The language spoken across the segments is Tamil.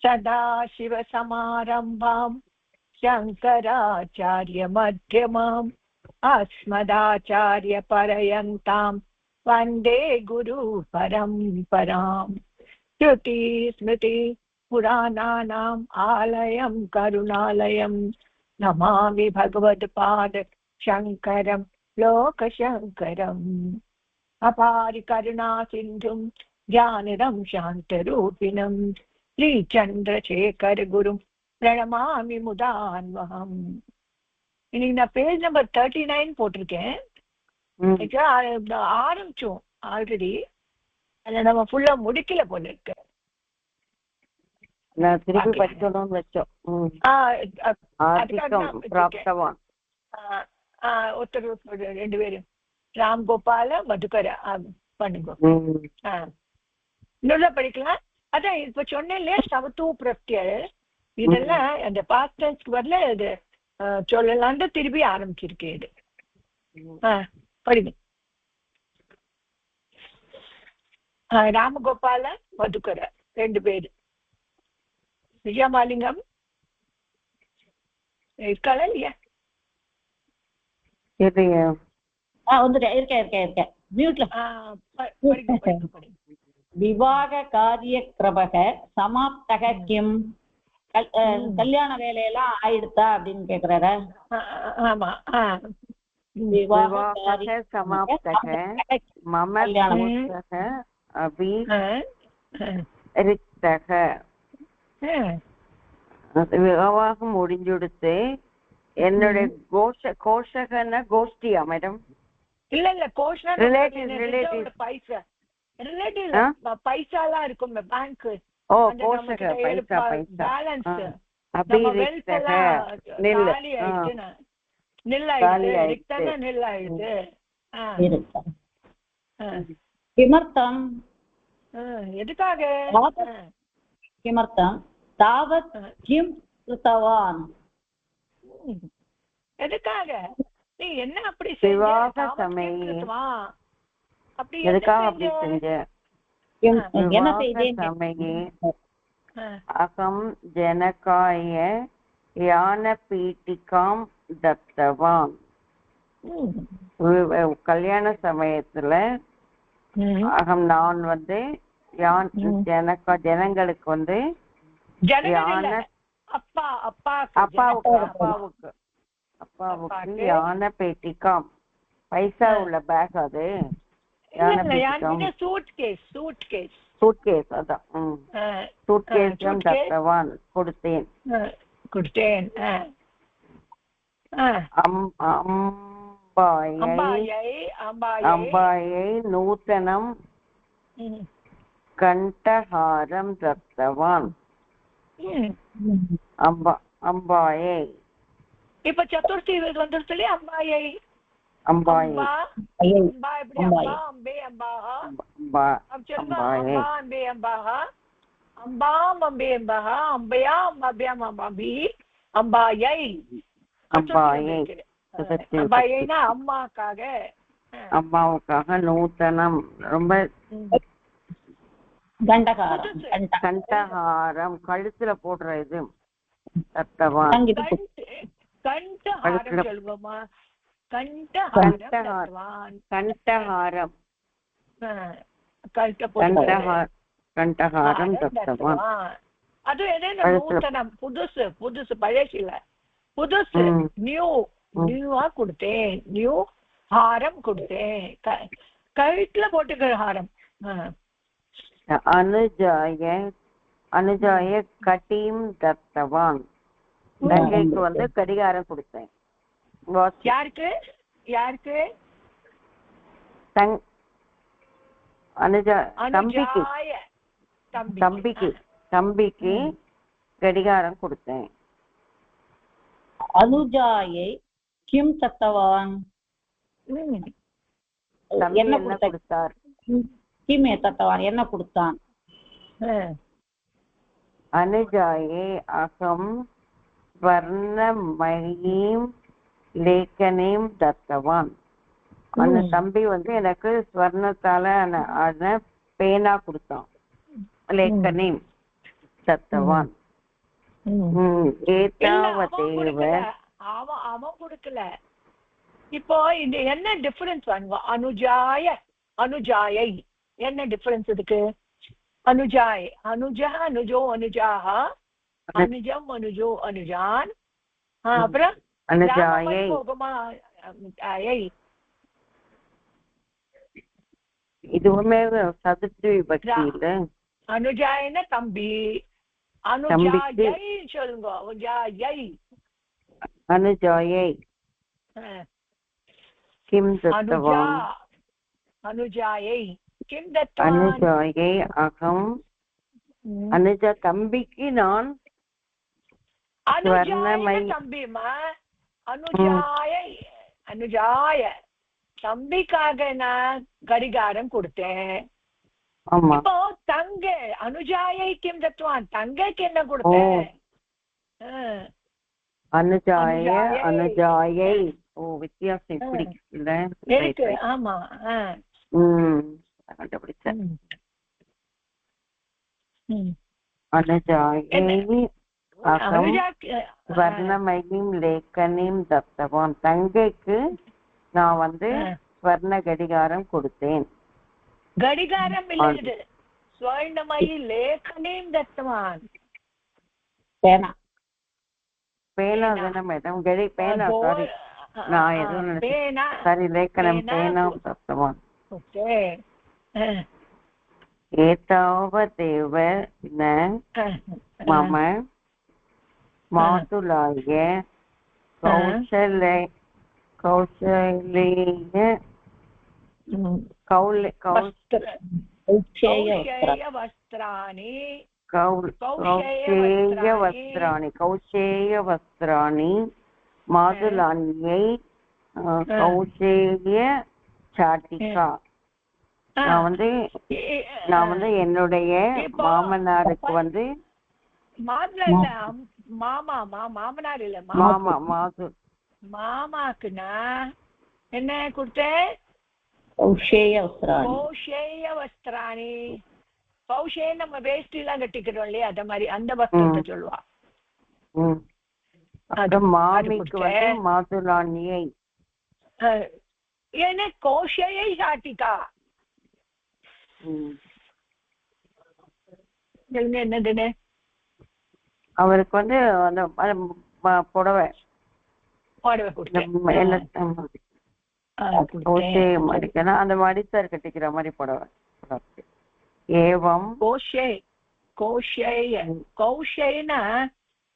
सदाशिवसमारम्भां शङ्कराचार्यमध्यमाम् अस्मदाचार्यपर्यन्तां वन्दे गुरुपरम्पराम्। श्रुतिस्मृति पुराणानाम् आलयं करुणालयं नमामि भगवत्पाद शङ्करं लोकशङ्करम्। अपारि करुणा सिन्धुं ज्ञानदं शान्तरूपिणं श्रीचन्द्रशेखर गुरुं प्रणमामि मुदान्वहम्. இன்னைக்கு நான் பேஜ் நம்பர் 39 போட்டிருக்கேன். ஆரம்பிச்சோம் ஆல்ரெடி, அதை நம்ம ஃபுல்லா முடிக்கல போல இருக்கு. திருப்பி படிக்கணும்னு வச்சோம். ஒருத்தர் ரெண்டு பேரும் ராம் கோபால மதுக்கர பண்ணுங்க. இன்னொரு படிக்கலாம். அதான் இப்ப சொன்னேன்ல சமத்துவ பிரத்யர், இதெல்லாம் அந்த பாஸ்ட் டென்ஸ்க்கு வரல இது சொல்லலான்னு திருப்பி ஆரம்பிச்சிருக்கேன். இது படிங்க. ராமகோபால மதுக்கர ரெண்டு பேரு. விஜயமாலிங்கம் இருக்காளா இல்லையா? விவாக காரியக்கிரமக சமாப்தக கிம், கல்யாண வேலையெல்லாம் ஆயிடுதா அப்படின்னு கேக்குறாரு. ஆமா. விவாகம் முடிஞ்சுடுத்து. என்னுடைய கோஷகன்னா கோஷ்டியா மேடம்? இல்ல இல்ல, கோஷம் பைசா ரிலேட்டிவ் பைசாலாம் இருக்கும் பேங்க். ஓ கோஷக பைசா பைசா கிமர்த்தம் எதுக்காக? கிமர்த்தம் தாவத் கிம் கிருத்தவான், எதுக்காக நீ என்ன அப்படி விவாக சமயம் அப்படி எதுக்காக அப்படி செஞ்ச? என்ன செய்தே அகம் ஜனகாய யான பீட்டிகாம் தத்தவான். கல்யாண சமயத்துல நான் வந்து ஜனங்களுக்கு வந்து அப்பாவுக்கு யான பேட்டிகாம் பைசா உள்ள பேக், அது சூட்கேஸ் அதான் சூட்கேஸும் தத்தவான் கொடுத்தேன். அம்பாயை நூத்தனம் கண்டஹாரம் தத்தவான். அம்பாயை இப்ப சதுர்த்தி வந்துருச்சு இல்லையா? அம்பாயை அம்பாயை அம்மாக்காக, அம்மாவுக்காக நூத்தனம் ரொம்ப கண்டஹாரம் கழுத்துல போடுற இது தத்தவான். கண்டஹாரம் அது நூத்தனம், புதுசு புதுசு, பழசு இல்ல, புதுசு, நியூவா கொடுத்தேன். நியூ ஹாரம் கொடுத்தேன், கழுத்துல போட்டுக்கிற ஹாரம். அனுஜாய கட்டீம் தத்தவான். தங்கைக்கு வந்து கடிகாரம் கொடுத்தேன். யாருக்கு யாருக்கு? தம்பிக்கு கடிகாரம் கொடுத்தேன். அனுஜாயை கிம் தத்தவான், என்ன கொடுத்தார்? கிமே தத்தவான் என்ன கொடுத்தான்? அனுஜாயை அகம் வர்ணமயீம் லேக்கனீம் தத்தவான். அந்த தம்பி வந்து எனக்கு ஸ்வர்ணத்தால பேனா கொடுத்தான். லேக்கனீம் दत्तवान् एतावदेव அவன் கொடுக்கல. இப்போ இது என்ன டிஃபரன்ஸ் வாங்க? அனுஜாய அனுஜாயை என்ன டிஃபரன்ஸ் இதுக்கு? அனுஜாய் அனுஜா அனுஜோ அனுஜாஹ அனுஜம் அனுஜோ அனுஜான் அப்புறம் अनुजायै இதுவுமே சதுர்த்தி விபக்தி இல்ல. அனுஜாயன தம்பி, அனுஜாயை சொல்லுங்க. அனுஜாயை अनुजायै किं दत्तवान्? अनुजायै किं दत्तवान्? अनुजायै अहम् अनुजा தம்பிக்கு நான் தம்பிமா அனுஜாய தம்பிக்காக நான் கடிகாரம் கொடுத்தேன். இப்போ தங்க அனுஜாயை கிம் தத்துவான் தங்கைக்கு என்ன கொடுத்தேன்? अनुजाय अनुजायै. ஓ வித்தியாசம் இப்படி இல்ல இருக்கு. ஆமா கண்டுபிடிச்சேன். अनुजायै अहं स्वर्णमयीं लेखनीं दत्तवान्. தங்கைக்கு நான் ஸ்வர்ண கடிகாரம் கொடுத்தேன். கடிகாரம் இல்லை, ஸ்வர்ணமயி லேखनीं दत्तवान्. பேனா பேனா தானே மேடம்? பேனா சாரி, நான் எதுவும் நினைச்சேன். சரி லேखनं பேனா दत्तवान्. एतावदेव न मम मातुलाय कौशलेय कौशेयवस्त्राणि मातुलान्यै कौशेय चाटिका. நான் என்னுடைய மாமனாருக்கு மாமனார் இல்ல மாமா மாமாக்கு நான் என்ன கொடுத்தேன்? கௌஷேய வஸ்திராணி. கௌஷே நம்ம வேஷ்டி எல்லாம் கட்டிக்கிறோம் இல்லையா, அத மாதிரி அந்த வஸ்திரத்தை சொல்லுவா. மாமிக்கு மாதுலானியை என்ன கௌஷேயை சாட்டிக்கா என்னதுன்னு அவருக்கு அந்த புடவை அந்த மடிசார் கட்டிக்கிற மாதிரி புடவை. ஏவம் கௌஷேனா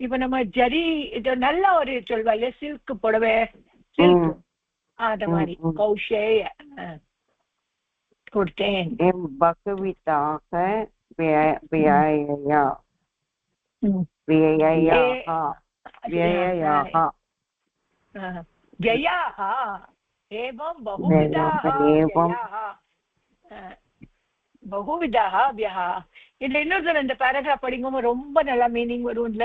இப்ப நம்ம ஜரி இது நல்ல ஒரு சொல்வா இல்ல, சில்க் புடவை சில்க் அத மாதிரி கௌஷேய கொடுத்தேன். பகவிதாக ஜயாஹ ஏவம் பகுவிதாக வியா. இதுல இன்னொரு இந்த பேராகிராஃப் படிக்கும்போது ரொம்ப நல்லா மீனிங் வரும்ல.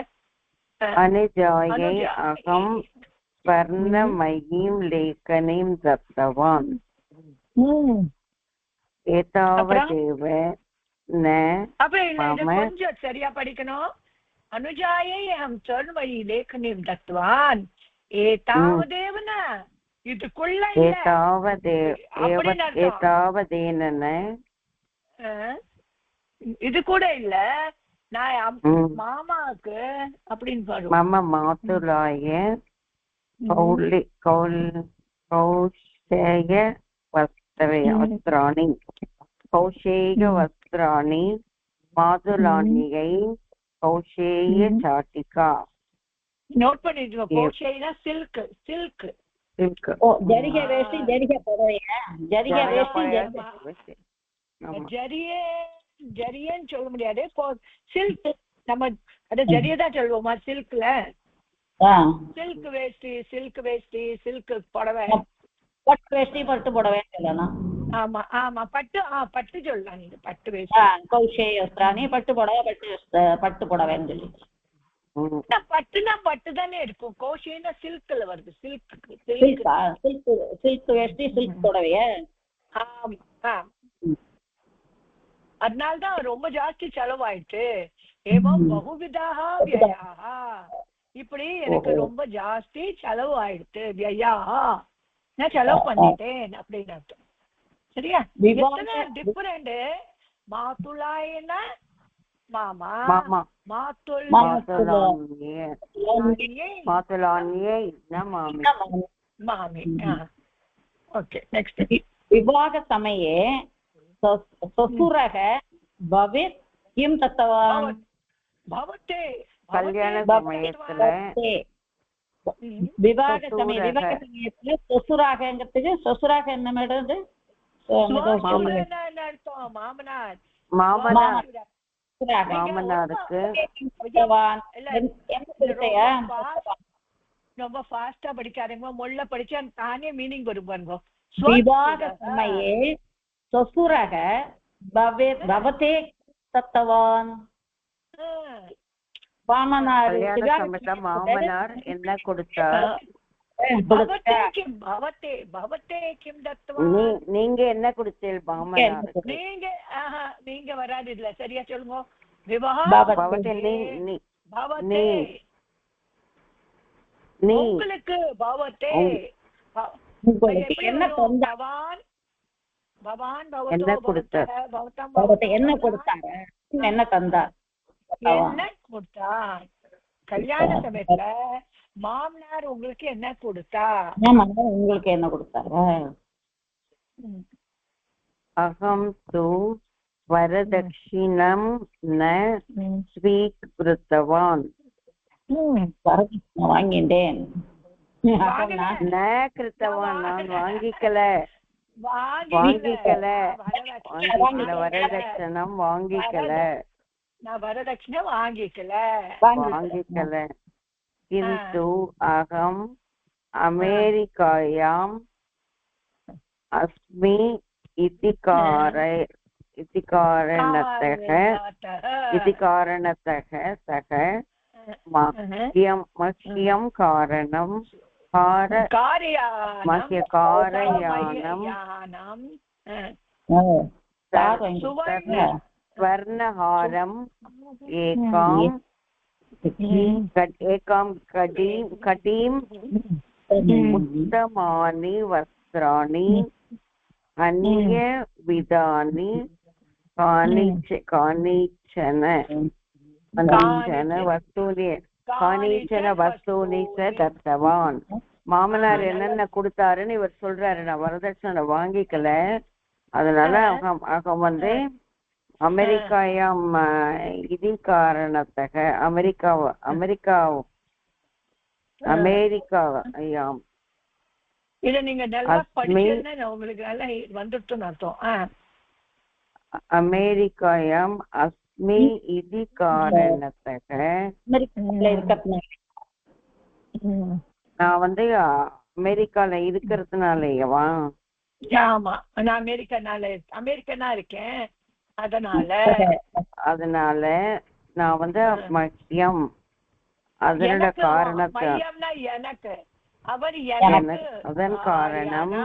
अनुजायै अहं स्वर्णमयीं लेखनीं दत्तवान्. एतावदेव न கொஞ்சம் சரியா படிக்கணும். अनुजायै अहं स्वर्णमयी लेखनीं दत्तवान्. एतावदेव न இதுக்குள்ள एतावदेन இது கூட இல்ல. நான் மாமாவுக்கு அப்படின்னு பாருவேன். மாமா மாத்துலாய கௌஷேய வஸ்திராணி கௌஷேய வஸ்திராணி மாதுலானியை கௌஷேய சாட்டிகா. நோட் பண்ணிடுங்க. கௌஷேயனா சில்க் சில்க் சில்க். ஓ ஜரிகை வேஷ்டி ஜரிகை புடவையா? ஜரிகை வேஷ்டி ஜரியே ஜரியன்னு சொல்ல முடியாது. சில்க் நம்ம அத ஜரியதான் சொல்லுவோமா சில்க்ல. சில்க் வேஷ்டி சில்க் வேஷ்டி சில்க் புடவை பட்டு வேஷ்டி பட்டு புடவை சொல்லலாம். ஆமா ஆமா பட்டு பட்டு சொல்லலாம். நீங்க பட்டு வேஷ்டி கௌஷேய வஸ்திராணி பட்டு புடவை பட்டு புடவைன்னு சொல்லி பட்டுனா பட்டு தானே இருக்கும். கௌஷேனா சில்க்ல வருது. சில்க் சில்க் சில்க் வேஷ்டி சில்க் புடவைய. அதனால்தான் ரொம்ப ஜாஸ்தி செலவாயிட்டு. ஏவம் பகுவிதாக வியயாக. இப்படி எனக்கு ரொம்ப ஜாஸ்தி செலவு ஆயிடுத்து. வியா, நான் செலவு பண்ணிட்டேன் அப்படின்னு அர்த்தம். சரியா? டிஃபரெண்ட். மாத்துலாயின மாமா, மாமி. Okay, next. விவாக சமயே சசுரக பவேத் கிம் தத்தவான். பவத்தே கல்யாண சமயத்துல விவாக சமயத்துல சொசுராகங்கிறதுக்கு சொசுராக என்ன மேடம்? மாமனார். மாமனாருக்கு ரொம்ப ஃபாஸ்டா படிக்காதீங்க, மொள்ள படிச்சா தானே மீனிங் வரும் பாருங்க. விவாக சமயே சொசுரக பவதே தத்தவான். மாமனார் என்ன கொடுத்தார்? நீங்க என்ன கொடுத்தீங்க மாமனாருக்கு? நீங்க வராது இல்ல, சரியா சொல்லுங்க. உங்களுக்கு பவத்தே என்ன பவான் என்ன கொடுத்தார்? என்ன கொடுத்தாரு? என்ன தந்தார்? என்ன கொடுத்தார்? கல்யாண சமயத்துல மாமனார் உங்களுக்கு என்ன கொடுத்தா? உங்களுக்கு என்ன கொடுத்தாரு? அகம் து வரதட்சிணம் ந ஸ்வீகிருத்தவான். வாங்கிட்டேன். ந கிருத்தவான், நான் வாங்கிக்கல. வரதட்சணம் வாங்கிக்கல. நான் வரதட்சணை வாங்கிக்கல. किन्तु अहम् अमेरिकायाम् अस्मि इति कारणतः सः मह्यं कारयानं स्वर्णहारम् एकां कटीम् उत्तमानि वस्त्राणि अन्यविधानि कानिचन वस्तूनि च दत्तवान्. மாமனார் என்னென்ன கொடுத்தாருன்னு இவர் சொல்றாரு. நான் வரதட்சணை வாங்கிக்கல, அதனால அவங்க அமெரிக்காயாம் இது காரணத்தக அமெரிக்காயாம் இத நீங்க நல்லா படிச்சீங்கன்னா உங்களுக்கு நல்லா வந்துட்டுன்னு அர்த்தம். அமெரிக்காயாம் அஸ்மி இது காரணத்தக நான் அமெரிக்கால இருக்கிறதுனாலயவா? ஆமா, நான் அமெரிக்கனா இருக்கேன், அதனால நான் மக்கியம் அதனோட காரணத்தை எனக்கு அவர் அதன் காரணம்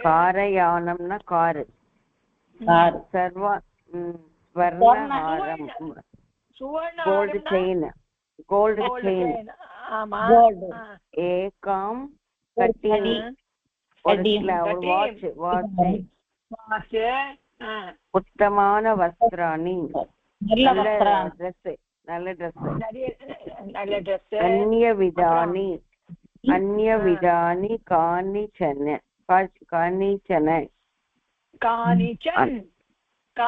காரயானம்னா காரு சர்வ ஸ்வர்ணஹாரம் கோல்டு செயின் ஏகாம் கட்டி உத்தமான வஸ்திராணி நல்ல ட்ரெஸ் அந்நியவிதானி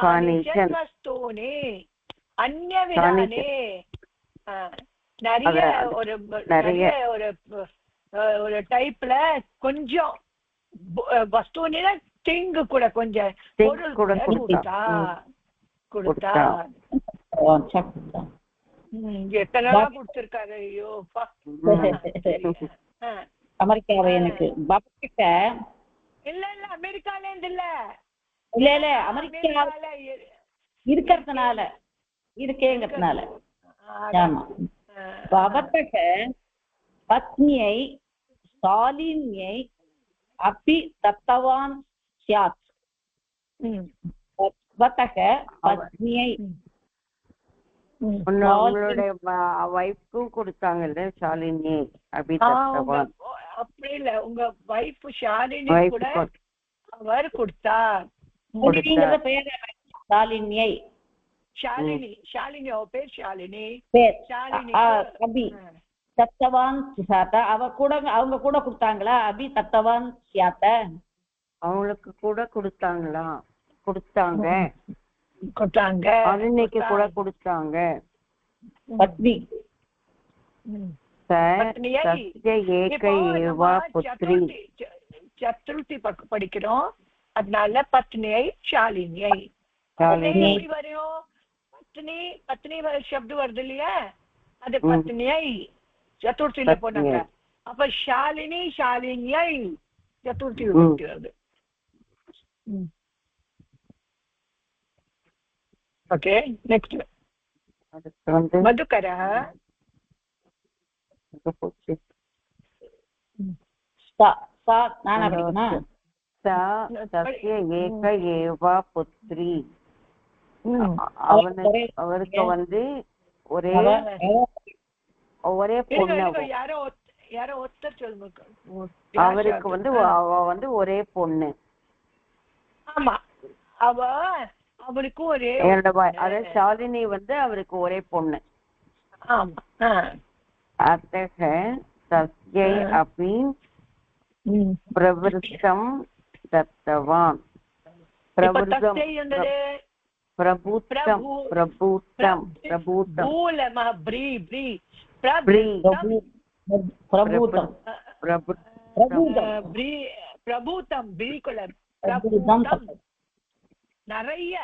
கானிச்சன் வஸ்தூனி அந்நியவிதானி நிறைய ஒரு டைப்ல கொஞ்சம் வஸ்தூனில திங்கு கூட கொஞ்சம் கொடுத்தா எத்தனை கொடுத்திருக்காரு. ஐயோ அமெரிக்காவை எனக்கு இல்ல அமெரிக்கால இருந்து இல்ல அமெரிக்கால இருக்கிறதுனால இருக்கேங்கிறதுனால. ஆமா, பவத்தக பத்னியை சாலினியை அப்பி தத்தவான் ஸ்யாத். தத்வதக பத்னியை உங்களுடைய வைஃப்க்கும் கொடுத்தாங்கல்ல ஷாலினி அபி தத்தவான். அப்படி இல்ல, உங்க வைஃப் ஷாலினி கூட அவர் கொடுத்தார். ஷாலினியை ஷாலினி ஷாலினி அவ பேர் ஷாலினி. ஷாலினி தத்தவான் சுசாத அவங்க கூட கொடுத்தாங்களா? அபி தத்தவான் சியாத்த அவங்களுக்கு கூட கொடுத்தாங்களா? கொடுத்தாங்க. அன்னைக்கு கூட கொடுத்தாங்க. பத்னி சத்துருத்தி படிக்கிறோம், அதனால பத்னியை ஷாலினியை. எப்படி வரும்? பத்னி பத்னி சப்து வருது இல்லையா, அது பத்னியை சதுர்த்தியில போனாங்க. அப்ப ஷாலினி ஷாலினியை சதுர்த்தி வருது. ஓகே, நெக்ஸ்ட் மதுகர புத்ரி. அவருக்கு வந்து ஒரே பொண்ணு. யாரோ ஒருத்தர் சொல்லுங்க. அவருக்கு வந்து அவ வந்து ஒரே பொண்ணு. ஆமா, அவருக்கு ஒரே அதாவது ஷாலினி வந்து அவருக்கு ஒரே பொண்ணு. ஆமா. அத்தக தஸ்யை அபி பிரவருத்தம் தத்தவான். பிரபுத்தம் நிறைய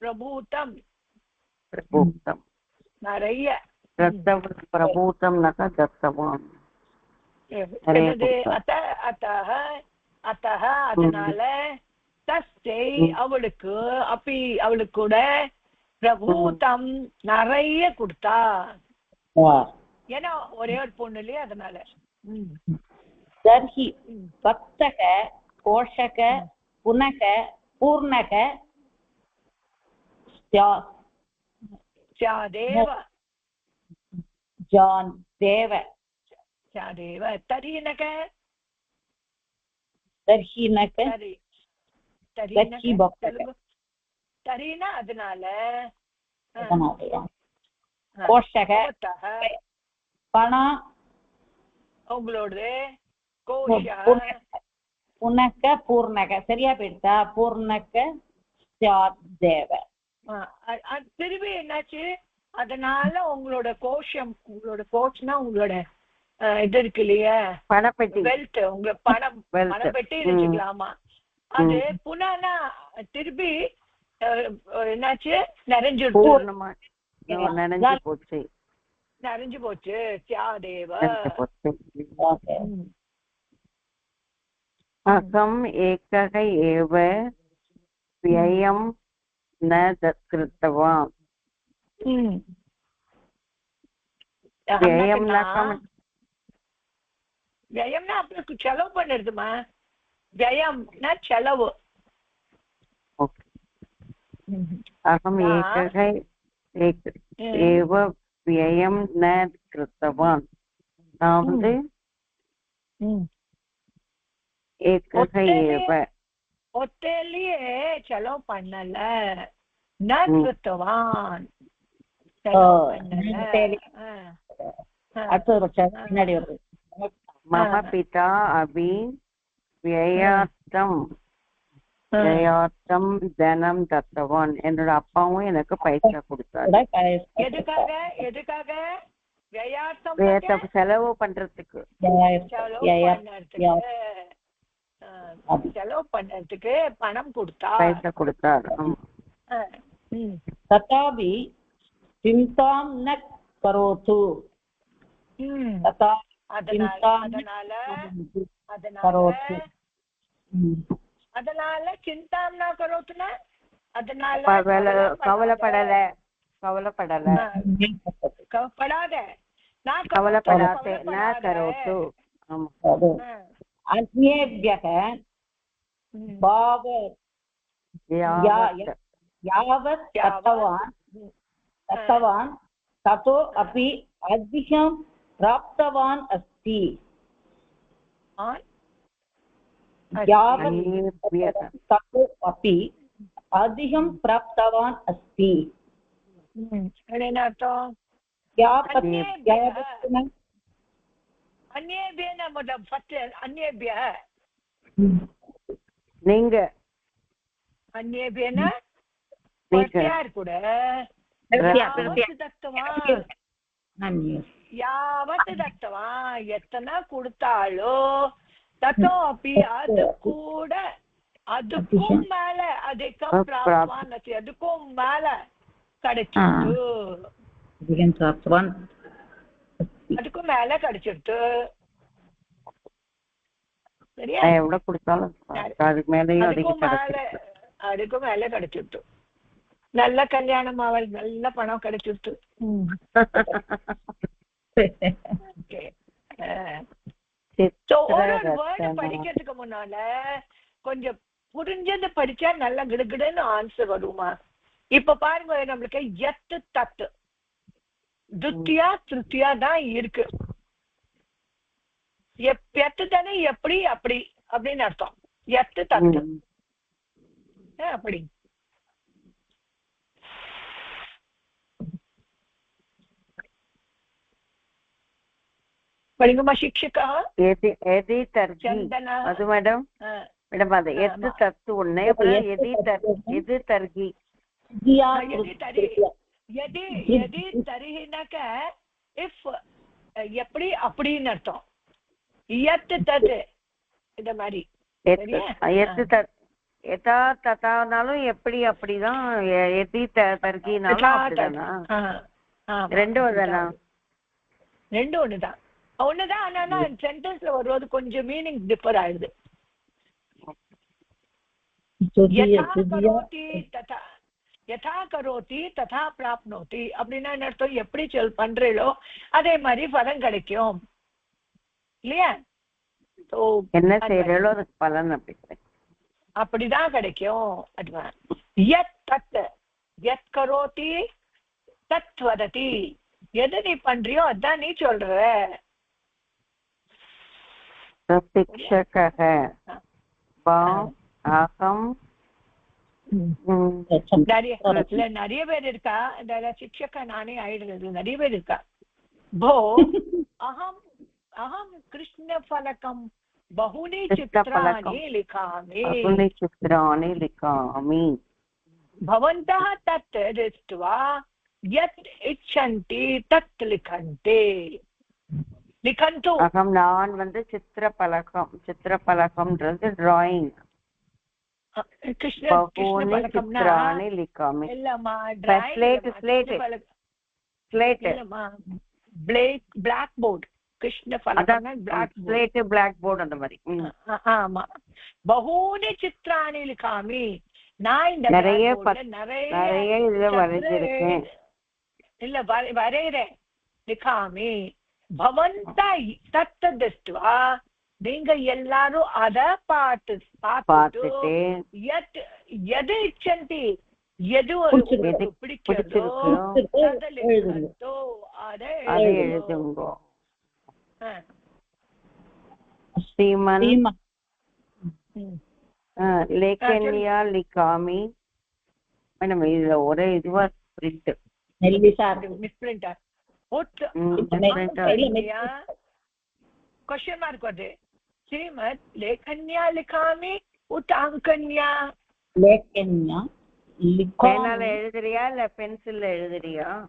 பிரபூத்தம் நிறைய பிரபூத்தம் தத்தவான். அதனால தஸ்யை அவளுக்கு அப்படி அவளுக்கு கூட பிரபூத்தம் நிறைய கொடுத்தா. ஏன்னா ஒரே ஒரு பொண்ணு இல்லையா, அதனால. தர்ஹி பக்தக கோஷக புனக பூர்ணக சாதேவ ஜான் தேவ சாதேவ தரீனக தர்ஹினக தரீனா அதனால கோஷக பணம் உங்களோட புனக பூர்ணக சரியா போயிடுதா? பூர்ணக தேவ. திரும்பி என்னாச்சு? அதனால உங்களோட கோஷம், உங்களோட கோஷ்னா உங்களோட இது இருக்கு இல்லையா, பணப்பெட்டி, வெல்த், உங்க பணப்பெட்டி வச்சுக்கலாமா. அது புனானா திருப்பி என்னாச்சு? நிறைஞ்சு போச்சு. நிறைஞ்சு போச்சு. தியாதேவ அகம் ஏகக ஏவ வியம் ந கிருத்தவான். வியம்னா அப்பளுக்கு செலவு பண்ணிருதுமா. வியம்னா செலவு. அகம் ஏகக ஏவ வியம் ந கிருத்தவான். நான் வந்து ஒத்தையிலேயே செலவு பண்ணல. கிருத்தவான் மம பிதா அபி வியார்த்தம் தனம் தத்தவான். என்னோட அப்பாவும் எனக்கு பைசா கொடுத்தாரு. எதுக்காக? செலவு பண்றதுக்கு, செலவு பண்றதுக்கு பணம் கொடுத்தா, பைசா கொடுத்தார். ததாபி சிந்தாம் ந கரோது. அதனால சிந்தாம் ந கரோதுனா அதனால கவலைப்படாத. அந்நேபியக பாவ यावत् दत्तवान् ततो अपि अधिकं प्राप्तवान् अस्ति यावत् ततो अपि अधिकं प्राप्तवान् अस्ति நீங்க अन्येभ्यः கூட யாவத் தத்தவா எத்தனை கொடுத்தாலோ தத்தோ அப்பி அது கூட அதுக்கும் மேல அதிகம் பிராப்தவான் அதுக்கும் மேல கிடைச்சிட்டு அதுக்கும் மேல கிடைச்சிட்டு சரியா எவ்வளவு கொடுத்தாலும் அதுக்கு மேலேயும் அதுக்கும் மேல கிடைச்சிட்டு நல்ல கல்யாணம் அவள் நல்ல பணம் கிடைச்சிட்டு படிக்கிறதுக்கு முன்னால கொஞ்சம் புரிஞ்சது படிச்சா நல்ல கிடுகிடுன்னு ஆன்சர் வருமா இப்ப பாருங்க நம்மளுக்கு எத்து தத்து துத்தியா திருத்தியா தான் இருக்கு எத்து தானே எப்படி அப்படி அப்படின்னு அர்த்தம் எத்து தத்து அப்படி படிங்கம்மா शिक्षिका यदि तर्गी அது மேடம் மேடம் அது எது தத்து ஒண்ணே எது தர்கி यदि तरिहिनाக்க if எப்படி அப்படின்னு அர்த்தம் यत् तत् இந்த மாதிரி எதா ததானாலும் எப்படி அப்படிதான் எதி தர்கினாலும் அப்படிதானா ரெண்டும் ஒண்ணுதானா ரெண்டும் ஒண்ணுதான் ஆனா சென்டென்ஸ்ல வருவது கொஞ்சம் மீனிங் டிஃபர் ஆயிடுது யதா கரோதி ததா பிராப்னோதி அப்படின்னா என்ன அர்த்தம் எப்படி பண்றீங்களோ அதே மாதிரி பலன் கிடைக்கும் இல்லையா என்ன செய்யறீங்களோ அதுக்கு பலன் அப்படிதான் கிடைக்கும் அதுதான் யத் தத் யத் கரோதி தத் வததி எது நீ பண்றியோ அதான் நீ சொல்ற शिक्षकः நிறைய பேர் இருக்கா இந்த சிக்ஷக நானே ஆயிடுறது நிறைய பேர் இருக்கா போ அகம் அகம் கிருஷ்ண பலகம் பஹுனி சித்ராணி லிखामि भवन्तः तत् दृष्ट्वा यत् इच्छन्ति तत् लिखन्ते लिखन्तु अहं நான் வந்து சித்திரப்பலகம்ன்றது டிராயிங் கிருஷ்ண பலகம்னா लिखामि இல்லம்மா ஸ்லேட் இல்லம்மா black board Krishna பலகம்னா black board அந்த மாதிரி ஆமா பஹூனி சித்ராணி லிखामि நான் இந்த நிறைய இதுல வரைஞ்சிருக்கேன் இல்ல வரைகிறேன் லிखामि பவந்தா தத் திருஷ்டுவா நீங்க எல்லாரும் அத பார்த்துட்டு எது இச்சந்தி எது பிடிக்கிறதோ அதை எழுதுங்க ஸ்ரீமன் लेखन्या लिखामि मैडम இதுல ஒரே இதுவா பிரிண்ட் மிஸ்பிரிண்ட் क्वेश्चन मार्क வருது श्रीमत् लेखन्या लिखामि उत अंकन्या लेखन्या பேனால எழுதுறியா இல்ல பென்சில்ல எழுதுறியா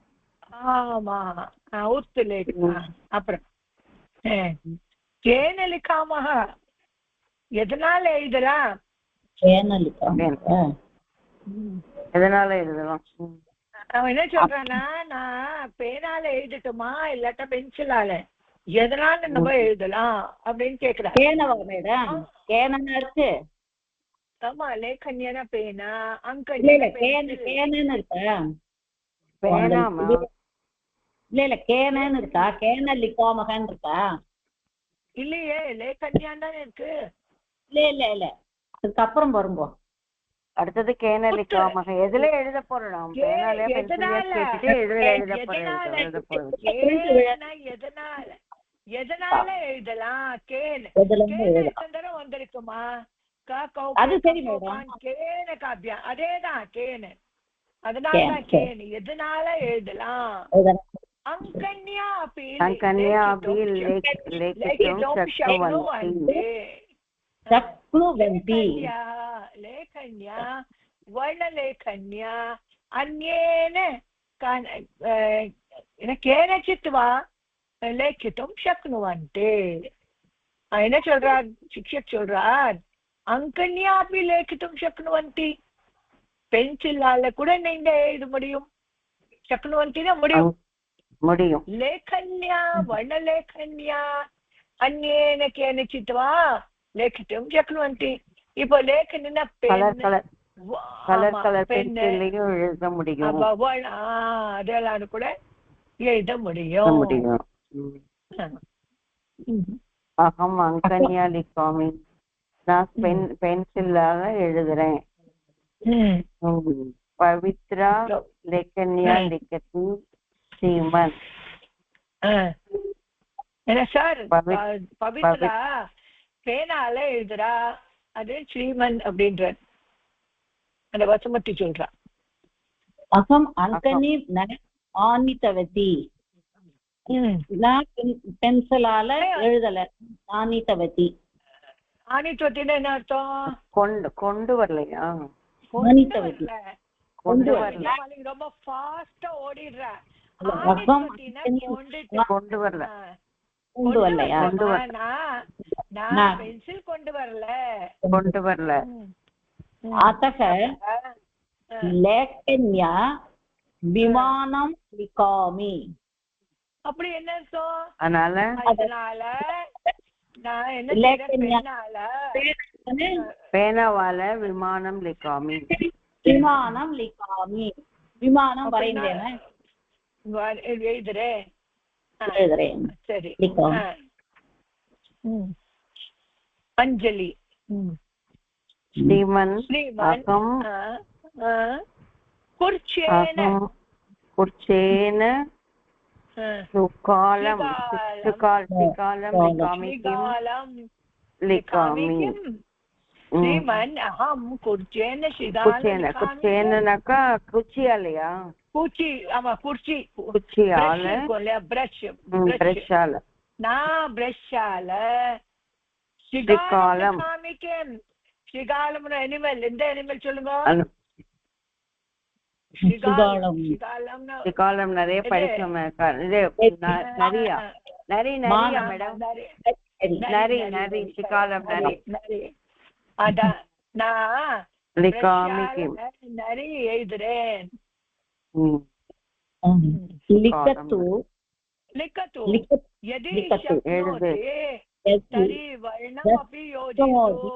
ஆமா உத் லேखा அப்புறம் கேன लिखामः எதனால எழுதலாம் எதனால எழுதலாம் அவன் என்ன சொல்றானா நான் பேனால எழுதட்டுமா இல்லாட்டா பென்சிலால எதனால நம்ம எழுதலாம் அப்படின்னு கேக்குறான் ஆமா லேக்கன்யா பேனா அங்கன்யா இருக்கா கேன லிக்காமகன் இருக்கா இல்லையே லேக்கன்யா தானே இருக்கு இல்ல அதுக்கு அப்புறம் வரும்போ அடுத்தது கேன லிக்காமக. எதுல எழுத போறோம் நாம்? பேனால பென்சில்ல கேட்டுட்டு எதுல எழுத போறோம்? எதனால எழுதலாம்? கேன் தரம் வந்திருக்குமா? அது சரி மேடம். கேன காப்பியா அதேதான் கேனு. அதனாலதான் கேன். எதனால எழுதலாம்? அங்கன்யா அபி லேக்கிதும் शक्नुवन्ति लेखन्या वर्णलेखन्या अन्येन केनचित् वा लेखितुं शक्नुवन्ति. என்ன சொல்றார் சிக்ஷக்? சொல்றார் அங்கன்யா அப்படி லேக்கித்தும் சக்னுவந்தி. பென்சிலால கூட நீங்க எழுத முடியும். சக்னுவந்தினா முடியும். लेखन्या वर्णलेखन्या अन्येन केनचित् वा लेखितुं शक्नुवन्ति. இப்போ லேखनिना எழுத முடியும். அதெல்லாம் கூட எழுத முடியும். அகம் அங்கன்யா லிக்காமி. நான் பென்சிலால எழுதுறேன். பவித்ரா லேக்கன்யா லிக்கதி ஸ்ரீமன். என்ன சார்? பவித்ரா பேனால எழுதுறா, அது ஸ்ரீமன் அப்படின்ற அந்த வசமத்தி சொல்றா. அகம் அங்கனி ஆனிதவதி. நான் பென்சிலால எழுதல. ஆனிதவதி. ஆனிதவத்தின்னு என்ன அர்த்தம்? கொண்டு வரலையா? கொண்டு வரல. ரொம்ப ஃபாஸ்டா ஓடிடுறா. கொண்டு வரல. நான் பென்சில் கொண்டு வரல. அத்தக லேக்கன்யா விமானம் லிகாமி. அப்படி என்ன அர்த்தம்? அதனால நான் என்ன பேனாவால விமானம் லிகாமி. விமானம் லிகாமி. விமானம் வரைந்தேன். எழுதுறேன். சரி. அஞ்சலி. ஸ்ரீமன் குர்ச்சேன சுகாலம் லிகாமி. ஸ்ரீமன் அஹம் குர்ச்சேன குர்ச்சேனக்கா குச்சியாலையா? குச்சி. ஆமா குர்ச்சி. குச்சியால பிரஷால. நான் பிரஷால. ஸ்ரீகாலம். ஸ்ரீகாலம் அனிமல். எந்த அனிமல் சொல்லுங்க? ஸ்ரீகாலம் நிறைய படிச்சோம். நிறைய மேடம். நரி ஸ்ரீகாலம் நரி. அதான் நான் நரி எழுதுறேன். लिखतु यदि शक्नोति तर्हि वर्णमपि योजयतु.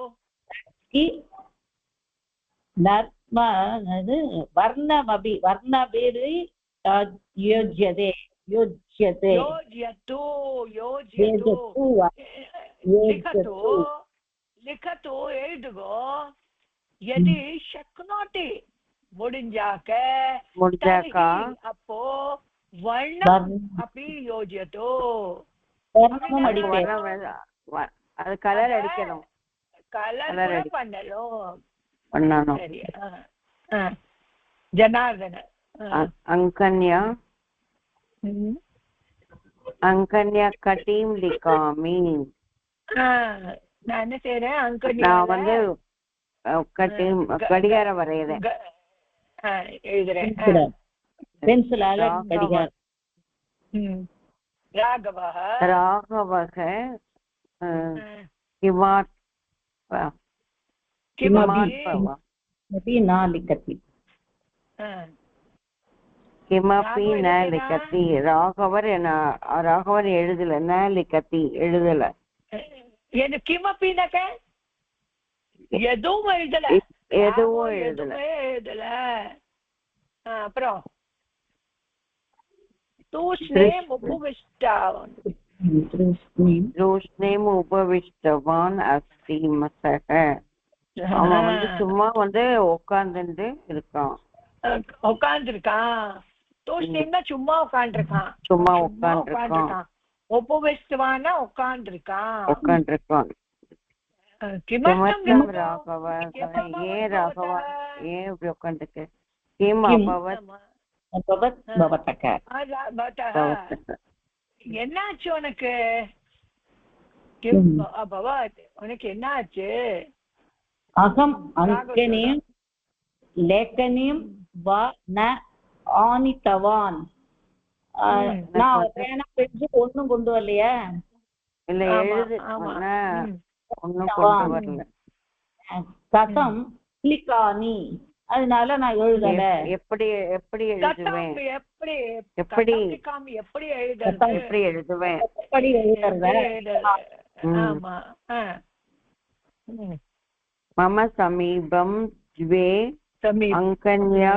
वर्णमपि वर्णभिर् योज्यते. लिखतु எழுதுகோ. यदि शक्नोति முடிஞ்சாக்க அப்போ வர்ணம் அப்படி யோஜியதோ. அது கலர் அடிக்கணும். கலர் பண்ணணும். சரி. ஜனார்தன அங்கன்யா கட்டீம் லிகாமி. நான் என்ன செய்யறேன்? அங்கன்யா நான் வந்து கடிகார வரையறேன். எழுதுறேன். பென்சிலால கடிகாரம். ராகவக கிமபி ந லிகதி. ராகவர் எழுதல. ந லிகதி எழுதல. கிமப்பினாக்க எதுவும் எழுதல. அப்புறம் தூஷ்ணேம் உபவிஷ்டவான் அஸ்தி மசக. அவன் சும்மா உட்கார்ந்துட்டு இருக்கான். உட்கார்ந்துருக்கான். தூஷ்டின்னா சும்மா உட்காந்துருக்கான். சும்மா உட்காந்துருக்கான். உபவிஷ்டவானா உட்காந்துருக்கான். किमर्थं राघव ये राघव ये उक्तन्ते किम् अभवत् भवतः என்னாச்சு உனக்கு? அபவத் உனக்கு என்னாச்சு? அகம் அங்கனீம் லேखनीம் வா ந ஆனிதவான். நான் பேனா பெஞ்சு ஒண்ணும் கொண்டு வரலையா? இல்ல எழுது ஒண்ணும் கொண்டு வரல. கதம் லிகானி அதனால நான் எழுதல. எப்படி எப்படி எழுதுவேன்? எப்படி எப்படி எப்படி எழுதுறது? எப்படி எழுதுவேன்? எப்படி எழுதுறது? ஆமா. மம சமீபம் द्वे அங்கன்யா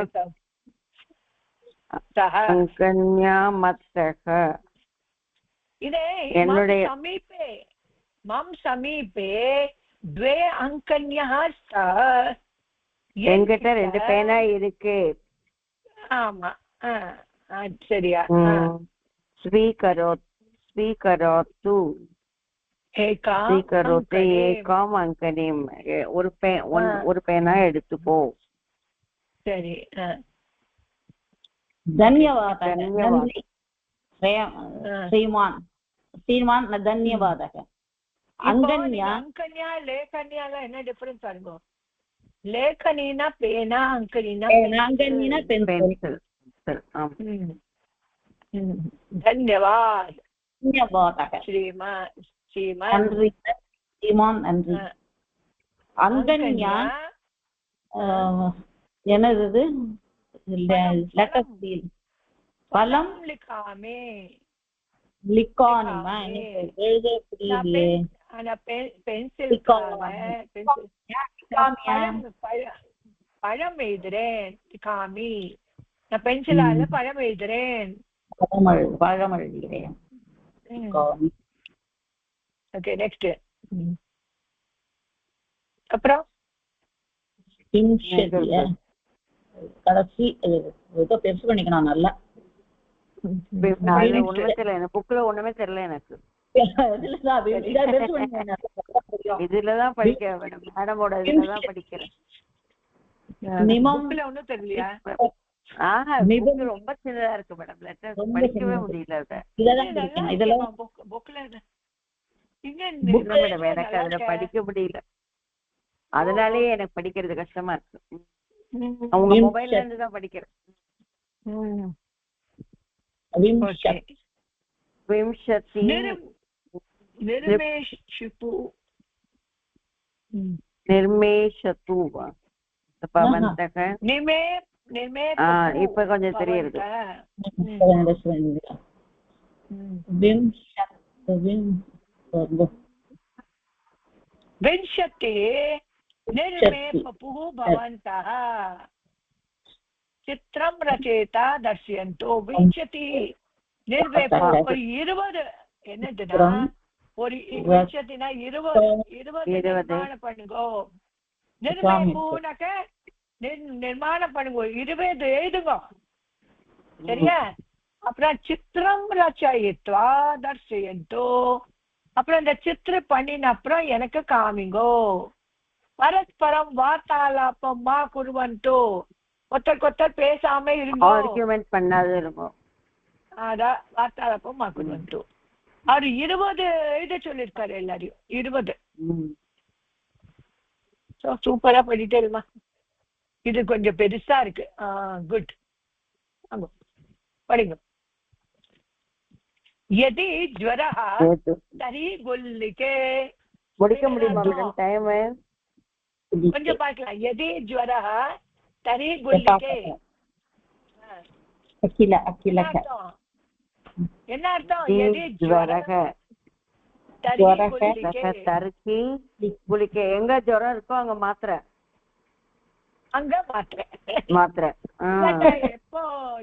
அங்கன்யா மத்சக. இதே என்னுடைய சமீபே मम समीपे द्वे अंकन्यः स्तः. என்கிட்ட 2 பேனா இருக்கு. ஆமா சரியா. ஸ்வீகரோத்து ஏகாம் அங்கனீம். ஒரு பேனா எடுத்துக்கோ. சரி. धन्यवादः. श्रीमान श्रीमान धन्यवादः. अंगन्या अंकन्या लेखन्याல என்ன டிஃபரன்ஸ் பாருங்க. लेखनीना पेना अंकनीना अंकनीना पेंसिल. धन्यवाद धन्यवादः. श्रीमान श्रीमान श्रीमान நன்றி. अंगन्या என்னது? लेटर सील पलम लिखामे लिखानமா எழுத புரியலையே. ana pencil பழம் எழுதுறேன். காமி நான் பென்சிலால பழம் எழுதுறேன். பழம் எழுதுகிறேன். Okay next. அப்புறம் கடைசி ஏதோ பெருசு பண்ணிக்கணும். நல்லா புக்ல ஒண்ணுமே தெரியல எனக்கு. இதுலதான் படிக்கிறேன் மேடமோட இதுலதான் படிக்கிறேன். ஒண்ணும் தெரியலையா? ரொம்ப சின்னதா இருக்கு மேடம். லெட்டர் படிக்கவே முடியல. மேடம் எனக்கு அதுல படிக்க முடியல. அதனாலயே எனக்கு படிக்கிறது கஷ்டமா இருக்கு. அவங்க மொபைல்ல இருந்து தான் படிக்கிறேன். विंशति निर्मेषतु निर्मेषतु பவந்தக நிமே நிமே. இப்ப கொஞ்சம் தெரியுது. विंशति निर्मे पपुः भवन्तः चित्रं रचयिता दर्शयन्तु. विंशति निर्वेप ஒரு 20 என்னதுன்னா ஒரு விंशतिனா 20 நிர்மாணம் பண்ணுங்க. நிர்மேபூனக நிர்மாணம் பண்ணுங்க. 20 எழுதுங்க. சரியா? அப்புறம் சித்திரம் ரச்சயித்வா தர்ஷயந்தோ. அப்புறம் இந்த சித்திரம் பண்ணின அப்புறம் எனக்கு காமிங்கோ. பரஸ்பரம் வார்த்தாலாபமா குருவந்தோ. ஒருத்தர் பேசாம இருங்கோ. ஆர்கியூமெண்ட் பண்ணாத இருங்கோ. அதான் வார்த்தாலாபமா குருவந்தோ. அவர் 20 எழுத சொல்லிருக்காரு எல்லாரையும். 20. சூப்பரா படிட்டேருமா. இது கொஞ்சம் பெருசா இருக்கு. குட். படிங்க. यदि ज्वरः तर्हि गुल्लिके. முடிக்க முடியுமா மேடம்? டைம் கொஞ்சம் பார்க்கலாம். यदि ज्वरः तर्हि गुल्लिके. அகில அகிலக என்ன அர்த்தம்? यदि ज्वरः तर्हि गुल्लिके. எங்க ஜுரம் இருக்கோ அங்க மாத்திரை. அங்க மாத்திரை மாத்திரை. எப்போ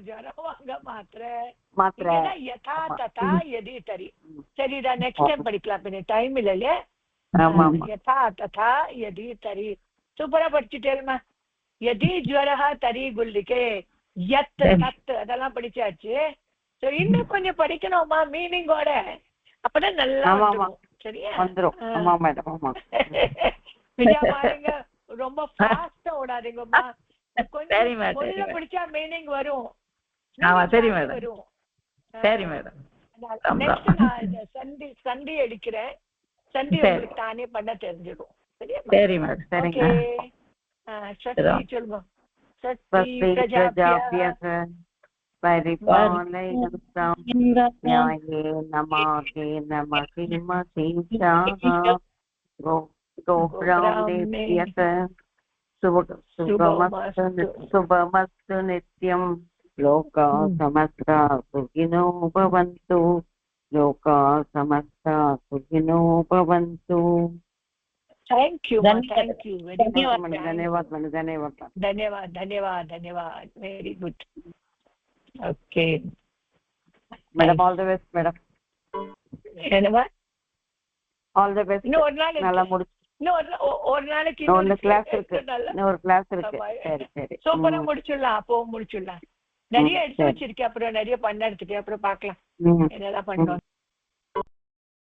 ஜுரம் அங்க மாத்திரை மாத்திரை. யதா ததா யதி தரி. சரிடா, நெக்ஸ்ட் டைம் படிக்கலாம். பின்ன டைம் இல்லையே. யதா ததா யதி தரி. சூப்பரா படிச்சுட்டேருமா. எதி ஜுவரஹா தரி குல்லிக்கே யத் தத் அதெல்லாம் படிச்சாச்சு. சோ இன்னும் கொஞ்சம் படிக்கணுமா மீனிங்கோட, அப்பதான் நல்லா வந்துடும். சரியா? விஜயா பாருங்க, ரொம்ப ஃபாஸ்டா ஓடாதீங்கம்மா. கொஞ்சம் படிச்சா மீனிங் வரும். வரும். சரி மேடம். நெக்ஸ்ட் நான் சண்டி அடிக்கிறேன். சண்டி உங்களுக்கு தானே பண்ண தெரிஞ்சிடும். சரி மேடம். சரிங்க. சக்தி சொல்லுங்க. சக்தி பிரஜாப்ய பரிபாலயந்தாம் न्यायेन मार्गेण महिमतीशाः गोब्राह्मणेभ्यः शुभमस्तु नित्यं लोकाः समस्ताः सुखिनो भवन्तु. लोकाः समस्ताः सुखिनो भवन्तु. Thank you very much. धन्यवाद. Very good. Okay. Madam, all the best, madam. என்னவா? All the best. இன்னும் ஒரு நாளைக்கு இன்னொரு கிளாஸ் இருக்கு. சரி. சூப்பரா முடிச்சிடலாம். அப்போ முடிச்சிடலாம். நிறைய எடுத்து வச்சிருக்கேன். அப்புறம் நிறைய பண்ண எடுத்துட்டு அப்புறம் பாக்கலாம் என்னதான் பண்ணோம்.